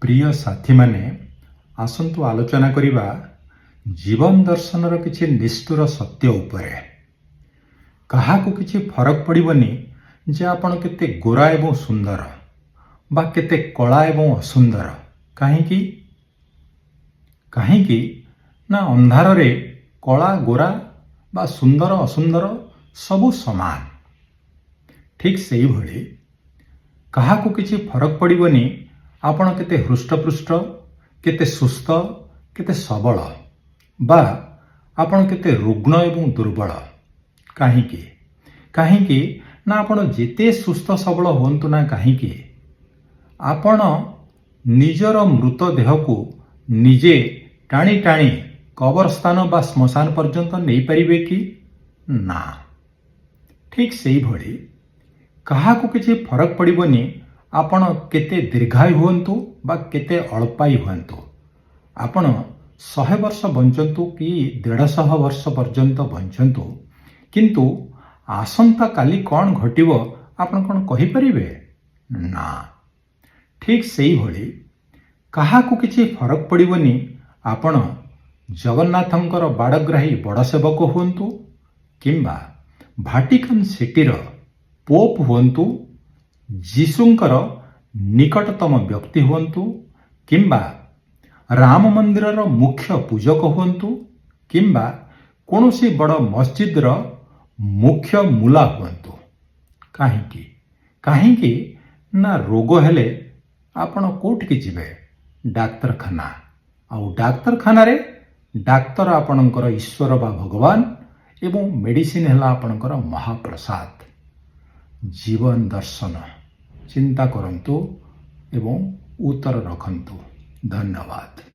प्रिय साथी माने आसंतु आलोचना करिबा जीवन दर्शनर किछि निष्ठुर सत्य उपरे। काहाकु किछि फरक पड़िबनी जे आपण केते गोरा एवं सुंदर बा केते कला एवं असुंदर। काहेकि काहेकि ना अंधार रे कला गोरा बा सुंदर असुंदर सबु समान। ठीक सेही भली काहाकु किछि फरक पड़िबनी आपण केते हृष्टपृष्ट केते सुस्थ केते सबल बा आपण केते रुग्ण एवं दुर्बल। काहेकि काहेकि ना आपण जेते सुस्थ सबल होंतु ना काहेकि आपण निजर मृत देह को निजे टाणी टाणी कबरस्थान बा श्मशान पर्यंत नहीं पारिबे कि ना। ठीक सेही भली काहाकु किछि फरक पड़िबनी आपण केते दीर्घायु हुअन्तु बा केते अल्पायु हुअन्तु। आपण 100 वर्ष बंचन्तु कि 150 वर्ष पर्यंत बंचन्तु, किंतु आसंता काली कौन घटिबो आपण कौन कहि परिबे ना। ठीक सेही भली काहाकु किछि फरक पड़िबनी आपण जगन्नाथंकर बाड़ग्राही बड़ सेवक हुअन्तु किंबा भाटिकन सिटीर पोप हुअन्तु, जीशुंकर निकटतम व्यक्ति हुअन्तु किंबा राम मंदिरर मुख्य पूजक हुअन्तु किंबा कोनोसी बड़ मस्जिदर मुख्य मुला हुअन्तु। काहेकि काहेकि ना रोग हेले आपण कोठिकी जिवे डाक्तरखाना। आउ डाक्तरखाना रे डाक्तर आपणकर ईश्वर बा भगवान एवं मेडिसिन हेला आपणकर महाप्रसाद। जीवन दर्शन चिंता करंतु एवं उत्तर रखंतु। धन्यवाद।